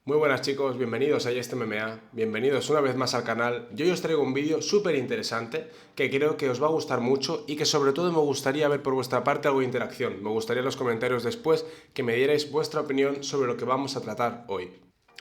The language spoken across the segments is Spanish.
Muy buenas chicos, bienvenidos a Este MMA, bienvenidos una vez más al canal. Yo hoy os traigo un vídeo súper interesante que creo que os va a gustar mucho y que sobre todo me gustaría ver por vuestra parte algo de interacción. Me gustaría en los comentarios después que me dierais vuestra opinión sobre lo que vamos a tratar hoy.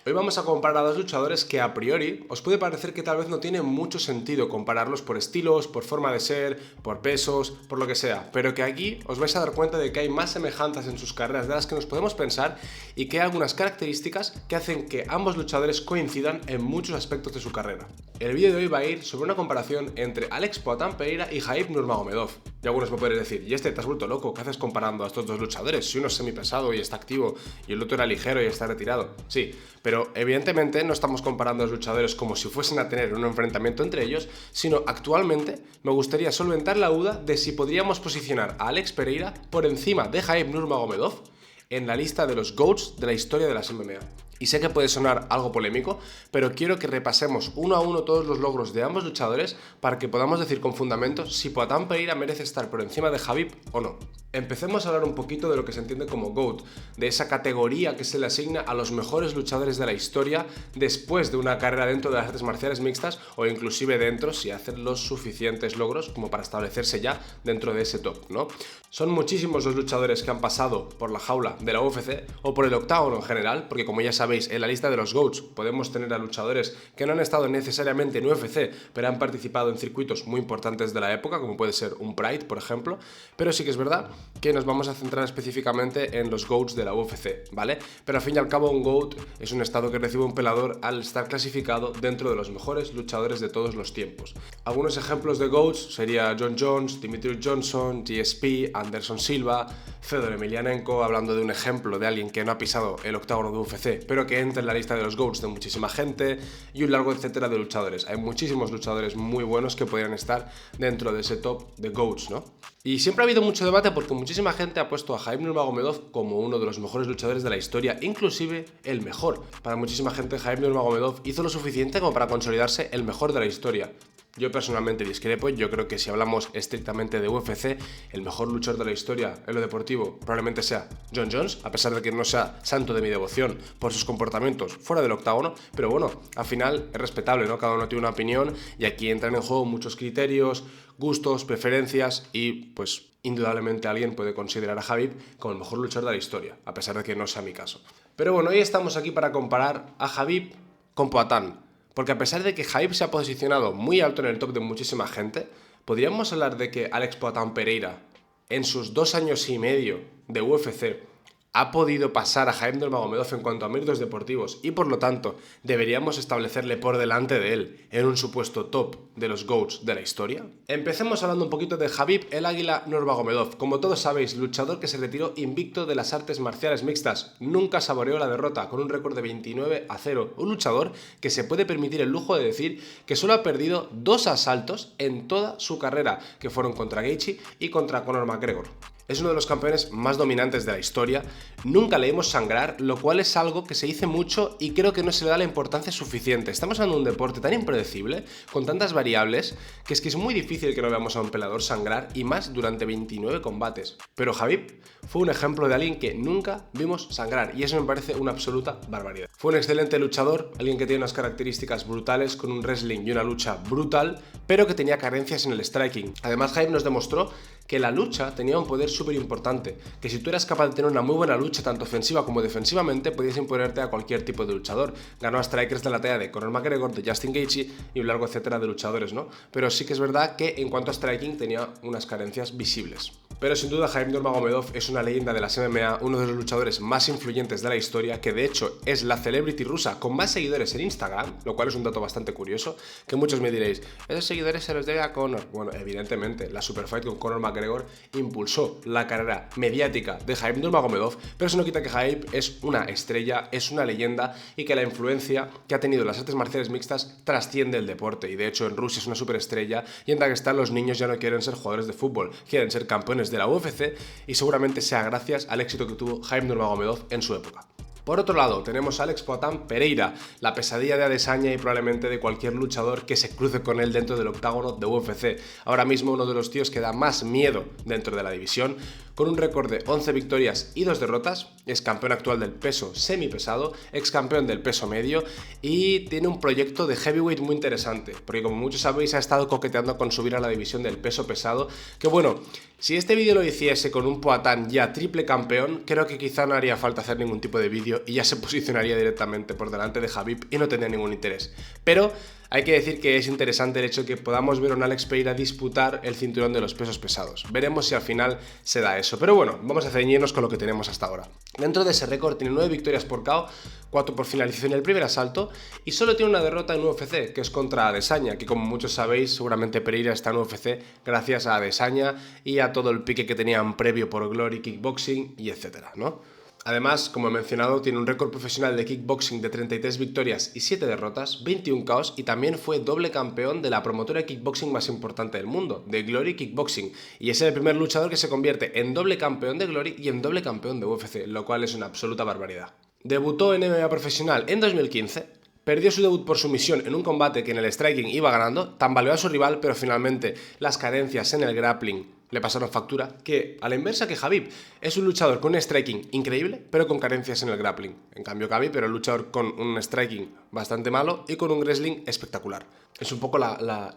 Hoy vamos a comparar a dos luchadores que a priori os puede parecer que tal vez no tiene mucho sentido compararlos por estilos, por forma de ser, por pesos, por lo que sea, pero que aquí os vais a dar cuenta de que hay más semejanzas en sus carreras de las que nos podemos pensar y que hay algunas características que hacen que ambos luchadores coincidan en muchos aspectos de su carrera. El vídeo de hoy va a ir sobre una comparación entre Alex Poatan Pereira y Khabib Nurmagomedov. Y algunos me podréis decir, ¿y te has vuelto loco? ¿Qué haces comparando a estos dos luchadores? Si uno es semipesado y está activo y el otro era ligero y está retirado. Sí, pero evidentemente no estamos comparando a los luchadores como si fuesen a tener un enfrentamiento entre ellos, sino actualmente me gustaría solventar la duda de si podríamos posicionar a Alex Pereira por encima de Khabib Nurmagomedov en la lista de los GOATs de la historia de las MMA. Y sé que puede sonar algo polémico, pero quiero que repasemos uno a uno todos los logros de ambos luchadores para que podamos decir con fundamento si Poatan Pereira merece estar por encima de Khabib o no. Empecemos a hablar un poquito de lo que se entiende como GOAT, de esa categoría que se le asigna a los mejores luchadores de la historia después de una carrera dentro de las artes marciales mixtas o inclusive dentro si hacen los suficientes logros como para establecerse ya dentro de ese top, ¿no? Son muchísimos los luchadores que han pasado por la jaula de la UFC o por el octágono en general, porque como ya sabéis, en la lista de los GOATs podemos tener a luchadores que no han estado necesariamente en UFC, pero han participado en circuitos muy importantes de la época, como puede ser un Pride, por ejemplo, pero sí que es verdad que nos vamos a centrar específicamente en los GOATs de la UFC, ¿vale? Pero al fin y al cabo un GOAT es un estado que recibe un pelador al estar clasificado dentro de los mejores luchadores de todos los tiempos. Algunos ejemplos de GOATs sería Jon Jones, Demetrious Johnson, GSP, Anderson Silva, Fedor Emelianenko, hablando de un ejemplo de alguien que no ha pisado el octágono de UFC, pero que entra en la lista de los GOATs de muchísima gente, y un largo etcétera de luchadores. Hay muchísimos luchadores muy buenos que podrían estar dentro de ese top de GOATs, ¿no? Y siempre ha habido mucho debate porque muchísima gente ha puesto a Khabib Nurmagomedov como uno de los mejores luchadores de la historia, inclusive el mejor. Para muchísima gente Khabib Nurmagomedov hizo lo suficiente como para consolidarse el mejor de la historia. Yo personalmente discrepo, yo creo que si hablamos estrictamente de UFC, el mejor luchador de la historia en lo deportivo probablemente sea Jon Jones, a pesar de que no sea santo de mi devoción por sus comportamientos fuera del octágono, pero bueno, al final es respetable, ¿no? Cada uno tiene una opinión y aquí entran en juego muchos criterios, gustos, preferencias y pues indudablemente alguien puede considerar a Khabib como el mejor luchador de la historia, a pesar de que no sea mi caso. Pero bueno, hoy estamos aquí para comparar a Khabib con Poatan. Porque a pesar de que Khabib se ha posicionado muy alto en el top de muchísima gente, podríamos hablar de que Alex Poatan Pereira, en sus 2 años y medio de UFC, ha podido pasar a Khabib Nurmagomedov en cuanto a méritos deportivos y por lo tanto deberíamos establecerle por delante de él en un supuesto top de los GOATs de la historia. Empecemos hablando un poquito de Khabib el Águila Nurmagomedov. Como todos sabéis, luchador que se retiró invicto de las artes marciales mixtas, nunca saboreó la derrota con un récord de 29-0. Un luchador que se puede permitir el lujo de decir que solo ha perdido 2 asaltos en toda su carrera, que fueron contra Gaethje y contra Conor McGregor. Es uno de los campeones más dominantes de la historia, nunca le vimos sangrar, lo cual es algo que se dice mucho y creo que no se le da la importancia suficiente. Estamos hablando de un deporte tan impredecible, con tantas variables, que es muy difícil que no veamos a un peleador sangrar y más durante 29 combates. Pero Khabib fue un ejemplo de alguien que nunca vimos sangrar y eso me parece una absoluta barbaridad. Fue un excelente luchador, alguien que tiene unas características brutales, con un wrestling y una lucha brutal, pero que tenía carencias en el striking. Además, Khabib nos demostró que la lucha tenía un poder súper importante, que si tú eras capaz de tener una muy buena lucha tanto ofensiva como defensivamente, podías imponerte a cualquier tipo de luchador. Ganó a strikers de la talla de Conor McGregor, de Justin Gaethje y un largo etcétera de luchadores, ¿no? Pero sí que es verdad que en cuanto a striking tenía unas carencias visibles. Pero sin duda Khabib Nurmagomedov es una leyenda de las MMA, uno de los luchadores más influyentes de la historia, que de hecho es la celebrity rusa con más seguidores en Instagram, lo cual es un dato bastante curioso, que muchos me diréis, esos seguidores se los debe a Conor. Bueno, evidentemente, la superfight con Conor McGregor impulsó la carrera mediática de Khabib Nurmagomedov, pero eso no quita que Khabib es una estrella, es una leyenda y que la influencia que ha tenido en las artes marciales mixtas trasciende el deporte. Y de hecho en Rusia es una superestrella y en Dagestán los niños ya no quieren ser jugadores de fútbol, quieren ser campeones de la UFC y seguramente sea gracias al éxito que tuvo Khabib Nurmagomedov en su época. Por otro lado, tenemos a Alex Poatan Pereira, la pesadilla de Adesanya y probablemente de cualquier luchador que se cruce con él dentro del octágono de UFC. Ahora mismo uno de los tíos que da más miedo dentro de la división, con un récord de 11 victorias y 2 derrotas, es campeón actual del peso semipesado, ex campeón del peso medio y tiene un proyecto de heavyweight muy interesante, porque como muchos sabéis ha estado coqueteando con subir a la división del peso pesado, que bueno, si este vídeo lo hiciese con un Poatan ya triple campeón, creo que quizá no haría falta hacer ningún tipo de vídeo y ya se posicionaría directamente por delante de Khabib y no tendría ningún interés. Pero hay que decir que es interesante el hecho de que podamos ver a un Alex Pereira disputar el cinturón de los pesos pesados. Veremos si al final se da eso. Pero bueno, vamos a ceñirnos con lo que tenemos hasta ahora. Dentro de ese récord tiene 9 victorias por KO, 4 por finalización en el primer asalto y solo tiene una derrota en UFC, que es contra Adesanya, que como muchos sabéis, seguramente Pereira está en UFC gracias a Adesanya y a todo el pique que tenían previo por Glory, Kickboxing y etcétera, ¿no? Además, como he mencionado, tiene un récord profesional de kickboxing de 33 victorias y 7 derrotas, 21 KOs y también fue doble campeón de la promotora de kickboxing más importante del mundo, de Glory Kickboxing, y es el primer luchador que se convierte en doble campeón de Glory y en doble campeón de UFC, lo cual es una absoluta barbaridad. Debutó en MMA profesional en 2015, perdió su debut por sumisión en un combate que en el striking iba ganando, tambaleó a su rival, pero finalmente las carencias en el grappling le pasaron factura, que a la inversa que Khabib, es un luchador con un striking increíble, pero con carencias en el grappling. En cambio Khabib era un luchador con un striking bastante malo y con un wrestling espectacular. Es un poco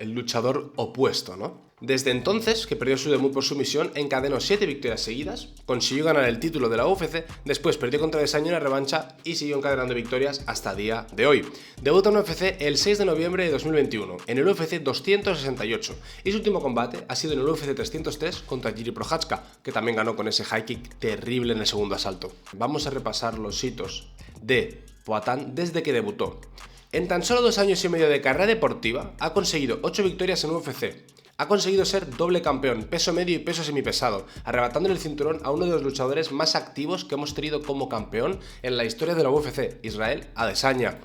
el luchador opuesto, ¿no? Desde entonces, que perdió su debut por sumisión, encadenó 7 victorias seguidas, consiguió ganar el título de la UFC, después perdió contra Adesanya en la revancha y siguió encadenando victorias hasta el día de hoy. Debuta en UFC el 6 de noviembre de 2021, en el UFC 268, y su último combate ha sido en el UFC 303 contra Jiri Prochazka, que también ganó con ese high kick terrible en el segundo asalto. Vamos a repasar los hitos de Poatan desde que debutó. En tan solo 2 años y medio de carrera deportiva, ha conseguido 8 victorias en UFC. Ha conseguido ser doble campeón, peso medio y peso semipesado, arrebatándole el cinturón a uno de los luchadores más activos que hemos tenido como campeón en la historia de la UFC, Israel Adesanya.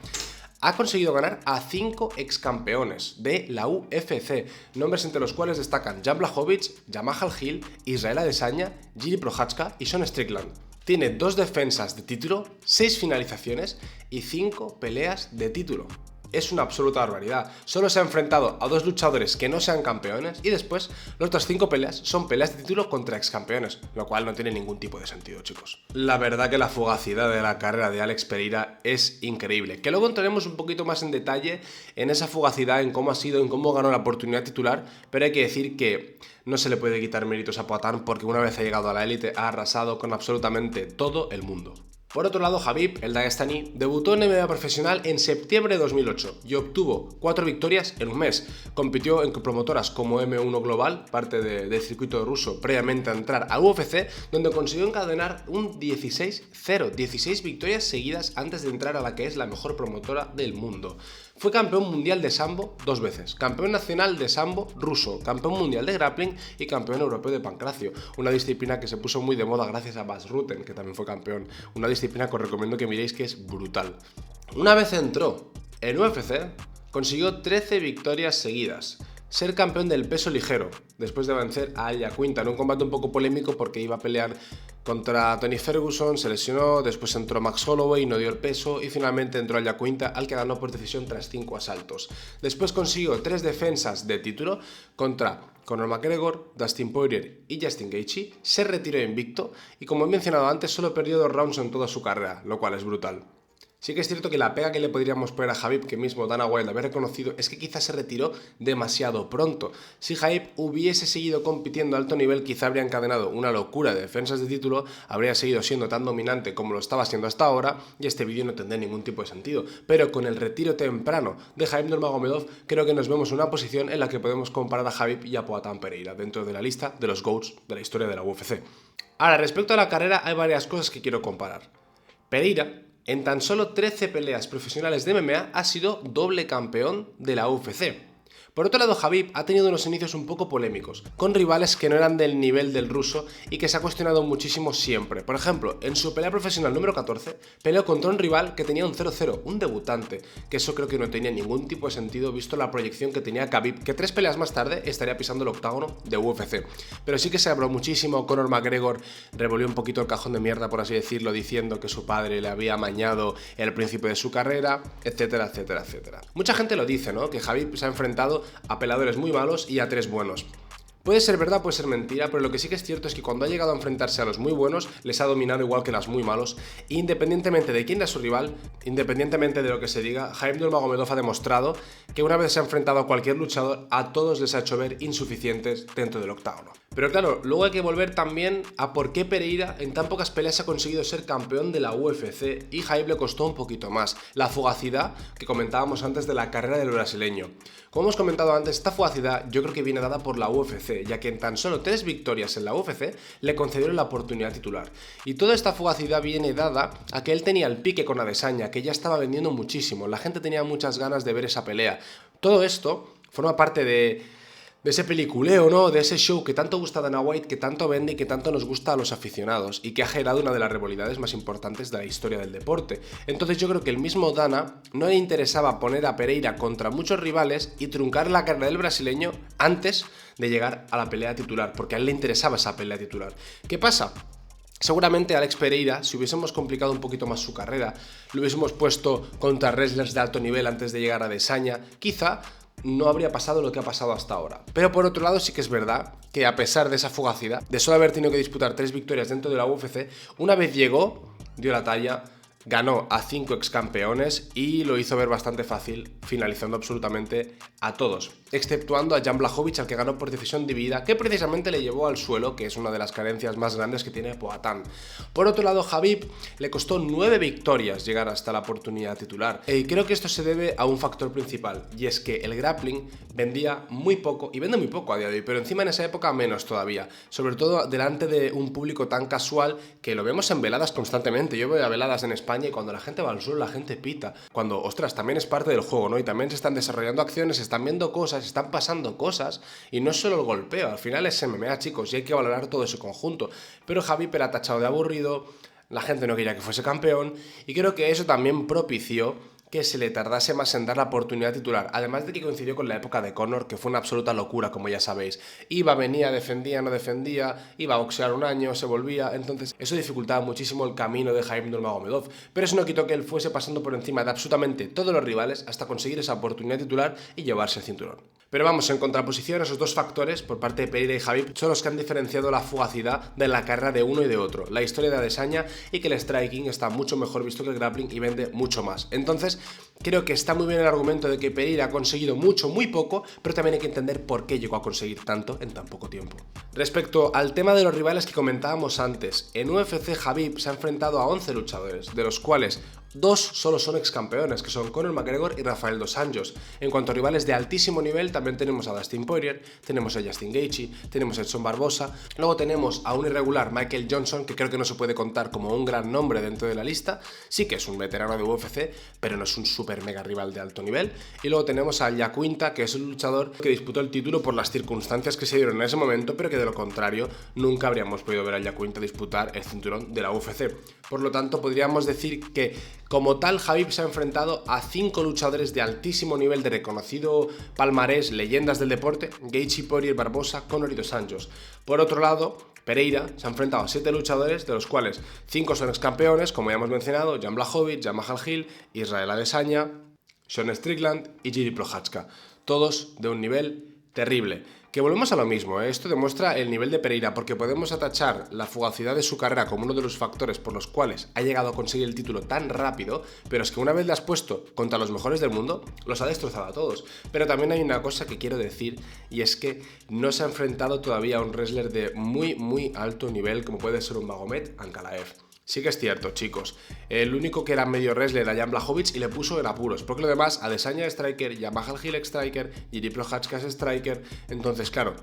Ha conseguido ganar a 5 ex campeones de la UFC, nombres entre los cuales destacan Jan Blachowicz, Jamahal Hill, Israel Adesanya, Jiri Prochazka y Sean Strickland. Tiene 2 defensas de título, 6 finalizaciones y 5 peleas de título. Es una absoluta barbaridad. Solo se ha enfrentado a 2 luchadores que no sean campeones y después las otras 5 peleas son peleas de título contra ex campeones, lo cual no tiene ningún tipo de sentido, chicos. La verdad que la fugacidad de la carrera de Alex Pereira es increíble, que luego entraremos un poquito más en detalle en esa fugacidad, en cómo ha sido, en cómo ganó la oportunidad titular, pero hay que decir que no se le puede quitar méritos a Poatan porque una vez ha llegado a la élite ha arrasado con absolutamente todo el mundo. Por otro lado, Khabib, el dagestaní, debutó en MMA profesional en septiembre de 2008 y obtuvo 4 victorias en un mes. Compitió en promotoras como M1 Global, parte del circuito ruso, previamente a entrar a UFC, donde consiguió encadenar un 16-0, 16 victorias seguidas antes de entrar a la que es la mejor promotora del mundo. Fue campeón mundial de sambo 2 veces, campeón nacional de sambo ruso, campeón mundial de grappling y campeón europeo de pancracio, una disciplina que se puso muy de moda gracias a Bas Rutten, que también fue campeón, una disciplina que os recomiendo que miréis que es brutal. Una vez entró en UFC, consiguió 13 victorias seguidas, ser campeón del peso ligero, después de vencer a Al Iaquinta en un combate un poco polémico porque iba a pelear contra Tony Ferguson, se lesionó, después entró Max Holloway, no dio el peso y finalmente entró Al Iaquinta, al que ganó por decisión tras 5 asaltos. Después consiguió 3 defensas de título contra Conor McGregor, Dustin Poirier y Justin Gaethje, se retiró invicto y como he mencionado antes solo perdió 2 rounds en toda su carrera, lo cual es brutal. Sí que es cierto que la pega que le podríamos poner a Khabib, que mismo Dana White había reconocido, es que quizás se retiró demasiado pronto. Si Khabib hubiese seguido compitiendo a alto nivel, quizá habría encadenado una locura de defensas de título, habría seguido siendo tan dominante como lo estaba siendo hasta ahora, y este vídeo no tendría ningún tipo de sentido. Pero con el retiro temprano de Khabib Nurmagomedov, creo que nos vemos en una posición en la que podemos comparar a Khabib y a Poatan Pereira, dentro de la lista de los GOATs de la historia de la UFC. Ahora, respecto a la carrera, hay varias cosas que quiero comparar. Pereira, en tan solo 13 peleas profesionales de MMA, ha sido doble campeón de la UFC. Por otro lado, Khabib ha tenido unos inicios un poco polémicos, con rivales que no eran del nivel del ruso y que se ha cuestionado muchísimo siempre. Por ejemplo, en su pelea profesional número 14, peleó contra un rival que tenía un 0-0, un debutante, que eso creo que no tenía ningún tipo de sentido visto la proyección que tenía Khabib, que 3 peleas más tarde estaría pisando el octágono de UFC. Pero sí que se habló muchísimo, Conor McGregor revolvió un poquito el cajón de mierda, por así decirlo, diciendo que su padre le había amañado el principio de su carrera, etcétera, etcétera, etcétera. Mucha gente lo dice, ¿no? Que Khabib se ha enfrentado a peleadores muy malos y a 3 buenos. Puede ser verdad, puede ser mentira, pero lo que sí que es cierto es que cuando ha llegado a enfrentarse a los muy buenos, les ha dominado igual que a los muy malos. Independientemente de quién era su rival, independientemente de lo que se diga, Khabib Nurmagomedov ha demostrado que una vez se ha enfrentado a cualquier luchador, a todos les ha hecho ver insuficientes dentro del octágono. Pero claro, luego hay que volver también a por qué Pereira en tan pocas peleas ha conseguido ser campeón de la UFC y Khabib le costó un poquito más. La fugacidad que comentábamos antes de la carrera del brasileño. Como hemos comentado antes, esta fugacidad yo creo que viene dada por la UFC, ya que en tan solo 3 victorias en la UFC le concedieron la oportunidad titular. Y toda esta fugacidad viene dada a que él tenía el pique con Adesanya, que ya estaba vendiendo muchísimo, la gente tenía muchas ganas de ver esa pelea. Todo esto forma parte de ese peliculeo, ¿no? De ese show que tanto gusta a Dana White, que tanto vende y que tanto nos gusta a los aficionados y que ha generado una de las rivalidades más importantes de la historia del deporte. Entonces yo creo que el mismo Dana no le interesaba poner a Pereira contra muchos rivales y truncar la carrera del brasileño antes de llegar a la pelea titular, porque a él le interesaba esa pelea titular. ¿Qué pasa? Seguramente Alex Pereira, si hubiésemos complicado un poquito más su carrera, lo hubiésemos puesto contra wrestlers de alto nivel antes de llegar a Adesanya, quizá no habría pasado lo que ha pasado hasta ahora. Pero por otro lado sí que es verdad que a pesar de esa fugacidad, de solo haber tenido que disputar 3 victorias dentro de la UFC, una vez llegó, dio la talla, ganó a 5 ex campeones y lo hizo ver bastante fácil, finalizando absolutamente a todos, exceptuando a Jan Blachowicz, al que ganó por decisión dividida, que precisamente le llevó al suelo, que es una de las carencias más grandes que tiene Poatan. Por otro lado, Khabib le costó 9 victorias llegar hasta la oportunidad titular, y creo que esto se debe a un factor principal, y es que el grappling vendía muy poco, y vende muy poco a día de hoy, pero encima en esa época menos todavía, sobre todo delante de un público tan casual que lo vemos en veladas constantemente. Yo veo a veladas en España y cuando la gente va al suelo, la gente pita, cuando, ostras, también es parte del juego, ¿no? Y también se están desarrollando acciones, se están viendo cosas, están pasando cosas, y no es solo el golpeo, al final es MMA, chicos, y hay que valorar todo ese conjunto. Pero Khabib era tachado de aburrido, la gente no quería que fuese campeón, y creo que eso también propició que se le tardase más en dar la oportunidad titular, además de que coincidió con la época de Conor, que fue una absoluta locura, como ya sabéis. Iba, venía, defendía, no defendía, iba a boxear un año, se volvía, entonces eso dificultaba muchísimo el camino de Khabib Nurmagomedov, pero eso no quitó que él fuese pasando por encima de absolutamente todos los rivales hasta conseguir esa oportunidad titular y llevarse el cinturón. Pero vamos, en contraposición, esos dos factores, por parte de Pereira y Khabib, son los que han diferenciado la fugacidad de la carrera de uno y de otro. La historia de Adesanya y que el striking está mucho mejor visto que el grappling y vende mucho más. Entonces, creo que está muy bien el argumento de que Pereira ha conseguido mucho, muy poco, pero también hay que entender por qué llegó a conseguir tanto en tan poco tiempo. Respecto al tema de los rivales que comentábamos antes, en UFC Khabib se ha enfrentado a 11 luchadores, de los cuales 2 solo son ex campeones, que son Conor McGregor y Rafael dos Anjos. En cuanto a rivales de altísimo nivel, también tenemos a Dustin Poirier, tenemos a Justin Gaethje, tenemos a Edson Barbosa, luego tenemos a un irregular Michael Johnson, que creo que no se puede contar como un gran nombre dentro de la lista, sí que es un veterano de UFC, pero no es un super mega rival de alto nivel, y luego tenemos a Al Iaquinta, que es un luchador que disputó el título por las circunstancias que se dieron en ese momento, pero que de lo contrario nunca habríamos podido ver a Al Iaquinta disputar el cinturón de la UFC. Por lo tanto, podríamos decir que como tal, Khabib se ha enfrentado a 5 luchadores de altísimo nivel de reconocido palmarés, leyendas del deporte: Gaethje, Poirier, Barbosa, Conor y dos Anjos. Por otro lado, Pereira se ha enfrentado a 7 luchadores, de los cuales 5 son ex campeones, como ya hemos mencionado: Jan Blachowicz, Jamahal Hill, Israel Adesanya, Sean Strickland y Jiri Prochazka. Todos de un nivel terrible. Que volvemos a lo mismo, ¿eh? Esto demuestra el nivel de Pereira, porque podemos atachar la fugacidad de su carrera como uno de los factores por los cuales ha llegado a conseguir el título tan rápido, pero es que una vez le has puesto contra los mejores del mundo, los ha destrozado a todos. Pero también hay una cosa que quiero decir, y es que no se ha enfrentado todavía a un wrestler de muy alto nivel, como puede ser un Magomed Ankalaev. Sí que es cierto, chicos. El único que era medio wrestler era Jan Blachowicz y le puso en apuros. Porque lo demás, Adesanya es striker, Jamahal Hill es striker, Jiri Prochazka es striker. Entonces, claro,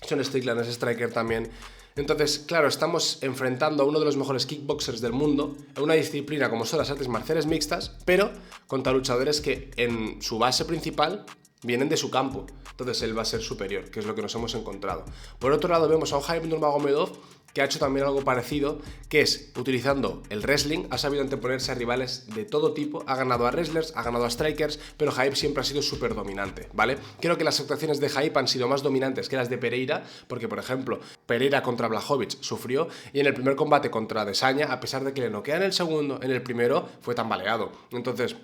Sean Strickland es striker también. Entonces, claro, estamos enfrentando a uno de los mejores kickboxers del mundo en una disciplina como son las artes marciales mixtas, pero contra luchadores que en su base principal vienen de su campo. Entonces él va a ser superior, que es lo que nos hemos encontrado. Por otro lado, vemos a un Khabib Nurmagomedov que ha hecho también algo parecido, que es, utilizando el wrestling, ha sabido anteponerse a rivales de todo tipo, ha ganado a wrestlers, ha ganado a strikers, pero Khabib siempre ha sido súper dominante, ¿vale? Creo que las actuaciones de Khabib han sido más dominantes que las de Pereira, porque, por ejemplo, Pereira contra Blachowicz sufrió, y en el primer combate contra Adesanya, a pesar de que le noquean el segundo, en el primero fue tambaleado. Entonces,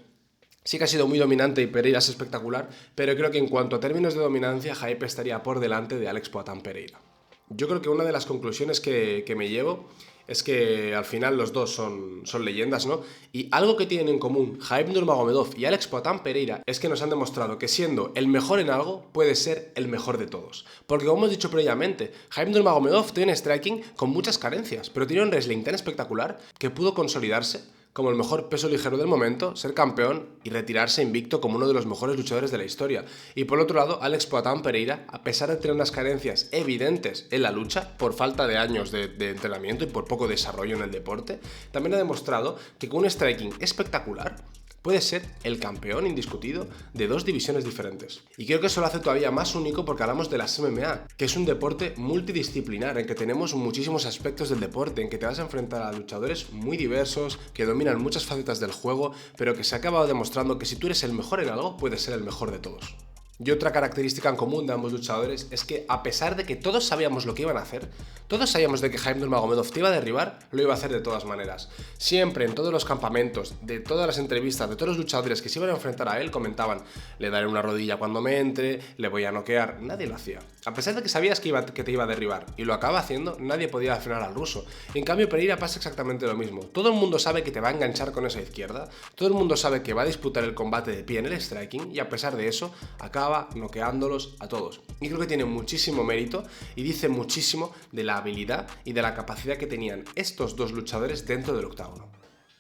Sí que ha sido muy dominante y Pereira es espectacular, pero creo que en cuanto a términos de dominancia, Hype estaría por delante de Alex Poatan Pereira. Yo creo que una de las conclusiones que me llevo es que al final los dos son leyendas, ¿no? Y algo que tienen en común Khabib Nurmagomedov y Alex Poatan Pereira es que nos han demostrado que siendo el mejor en algo, puede ser el mejor de todos. Porque como hemos dicho previamente, Khabib Nurmagomedov tiene un striking con muchas carencias, pero tiene un wrestling tan espectacular que pudo consolidarse como el mejor peso ligero del momento, ser campeón y retirarse invicto como uno de los mejores luchadores de la historia. Y por otro lado, Alex Poatan Pereira, a pesar de tener unas carencias evidentes en la lucha, por falta de años de entrenamiento y por poco desarrollo en el deporte, también ha demostrado que con un striking espectacular puede ser el campeón indiscutido de dos divisiones diferentes. Y creo que eso lo hace todavía más único porque hablamos de las MMA, que es un deporte multidisciplinar, en que tenemos muchísimos aspectos del deporte, en que te vas a enfrentar a luchadores muy diversos, que dominan muchas facetas del juego, pero que se ha acabado demostrando que si tú eres el mejor en algo, puedes ser el mejor de todos. Y otra característica en común de ambos luchadores es que, a pesar de que todos sabíamos lo que iban a hacer, todos sabíamos de que Khabib Nurmagomedov te iba a derribar, lo iba a hacer de todas maneras. Siempre, en todos los campamentos, de todas las entrevistas, de todos los luchadores que se iban a enfrentar a él, comentaban: le daré una rodilla cuando me entre, le voy a noquear. Nadie lo hacía. A pesar de que sabías que te iba a derribar, y lo acaba haciendo, nadie podía frenar al ruso. En cambio, Pereira pasa exactamente lo mismo. Todo el mundo sabe que te va a enganchar con esa izquierda, todo el mundo sabe que va a disputar el combate de pie en el striking, y a pesar de eso, acaba noqueándolos a todos. Y creo que tiene muchísimo mérito y dice muchísimo de la habilidad y de la capacidad que tenían estos dos luchadores dentro del octágono.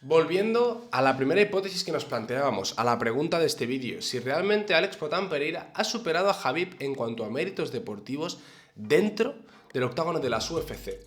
Volviendo a la primera hipótesis que nos planteábamos, a la pregunta de este vídeo, si realmente Alex Poatan Pereira ha superado a Khabib en cuanto a méritos deportivos dentro del octágono de las UFC.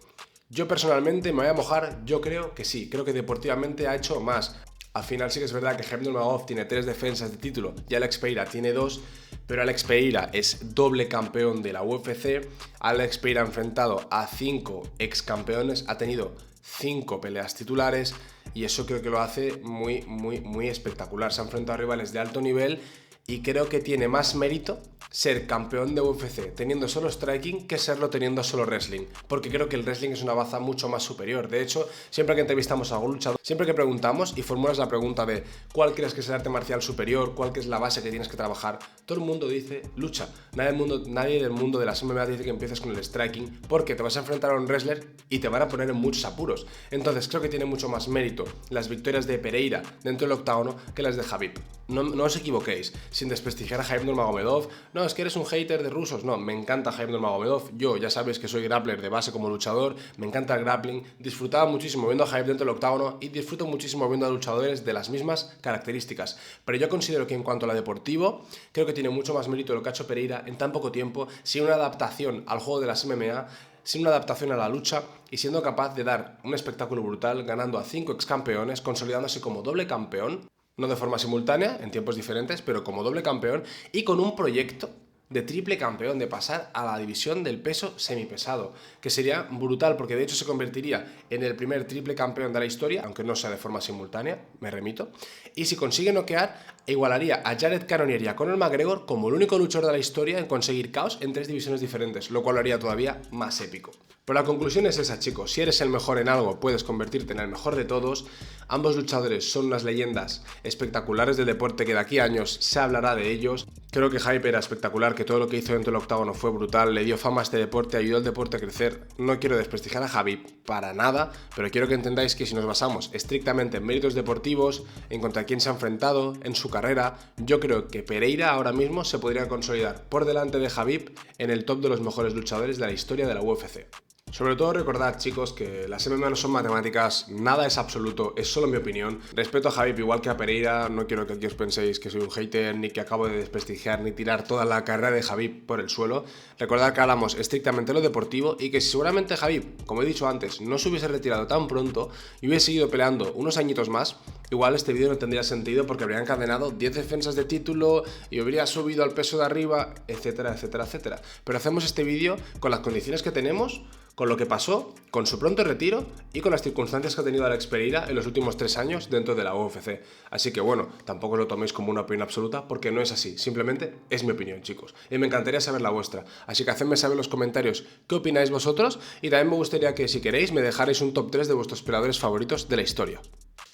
Yo personalmente me voy a mojar, yo creo que sí, creo que deportivamente ha hecho más. Al final sí que es verdad que Khabib Nurmagomedov tiene 3 defensas de título y Alex Pereira tiene 2, pero Alex Pereira es doble campeón de la UFC. Alex Pereira ha enfrentado a 5 ex campeones, ha tenido 5 peleas titulares y eso creo que lo hace muy espectacular. Se ha enfrentado a rivales de alto nivel y creo que tiene más mérito ser campeón de UFC teniendo solo striking que serlo teniendo solo wrestling, porque creo que el wrestling es una baza mucho más superior. De hecho, siempre que entrevistamos a algún luchador, siempre que preguntamos y formulas la pregunta de ¿cuál crees que es el arte marcial superior? ¿Cuál que es la base que tienes que trabajar? Todo el mundo dice lucha. Nadie del mundo de las MMA dice que empieces con el striking, porque te vas a enfrentar a un wrestler y te van a poner en muchos apuros. Entonces creo que tiene mucho más mérito las victorias de Pereira dentro del octágono que las de Khabib. No os equivoquéis, sin desprestigiar a Khabib Nurmagomedov. No, es que eres un hater de rusos. No, me encanta Khabib Nurmagomedov. Yo, ya sabéis que soy grappler de base como luchador, me encanta el grappling. Disfrutaba muchísimo viendo a Khabib dentro del octágono y disfruto muchísimo viendo a luchadores de las mismas características. Pero yo considero que en cuanto a lo deportivo, creo que tiene mucho más mérito lo que ha hecho Pereira en tan poco tiempo, sin una adaptación al juego de las MMA, sin una adaptación a la lucha y siendo capaz de dar un espectáculo brutal, ganando a 5 ex campeones, consolidándose como doble campeón. No de forma simultánea, en tiempos diferentes, pero como doble campeón y con un proyecto de triple campeón, de pasar a la división del peso semipesado, que sería brutal porque de hecho se convertiría en el primer triple campeón de la historia, aunque no sea de forma simultánea, me remito, y si consigue noquear, igualaría a Jared Cannonier y a Conor McGregor como el único luchador de la historia en conseguir KOs en 3 divisiones diferentes, lo cual lo haría todavía más épico. Pero la conclusión es esa, chicos: si eres el mejor en algo, puedes convertirte en el mejor de todos. Ambos luchadores son unas leyendas espectaculares del deporte que de aquí a años se hablará de ellos. Creo que Hype era espectacular, que todo lo que hizo dentro del octágono fue brutal, le dio fama a este deporte, ayudó al deporte a crecer. No quiero desprestigiar a Khabib para nada, pero quiero que entendáis que si nos basamos estrictamente en méritos deportivos, en contra quién se ha enfrentado, en su carrera, yo creo que Pereira ahora mismo se podría consolidar por delante de Khabib en el top de los mejores luchadores de la historia de la UFC. Sobre todo recordad, chicos, que las MMA no son matemáticas, nada es absoluto, es solo mi opinión. Respeto a Khabib igual que a Pereira, no quiero que aquí os penséis que soy un hater, ni que acabo de desprestigiar, ni tirar toda la carrera de Khabib por el suelo. Recordad que hablamos estrictamente de lo deportivo y que si seguramente Khabib, como he dicho antes, no se hubiese retirado tan pronto y hubiese seguido peleando unos añitos más, igual este vídeo no tendría sentido porque habría encadenado 10 defensas de título y habría subido al peso de arriba, etcétera, etcétera, etcétera. Pero hacemos este vídeo con las condiciones que tenemos, con lo que pasó, con su pronto retiro y con las circunstancias que ha tenido Alex Pereira en los últimos 3 años dentro de la UFC. Así que bueno, tampoco lo toméis como una opinión absoluta porque no es así, simplemente es mi opinión, chicos. Y me encantaría saber la vuestra, así que hacedme saber en los comentarios qué opináis vosotros y también me gustaría que, si queréis, me dejarais un top 3 de vuestros peleadores favoritos de la historia.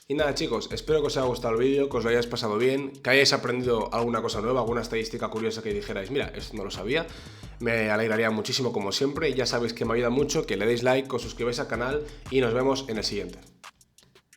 Y nada chicos, espero que os haya gustado el vídeo, que os lo hayáis pasado bien, que hayáis aprendido alguna cosa nueva, alguna estadística curiosa que dijerais, mira, esto no lo sabía. Me alegraría muchísimo como siempre, ya sabéis que me ayuda mucho, que le deis like, que os suscribáis al canal y nos vemos en el siguiente.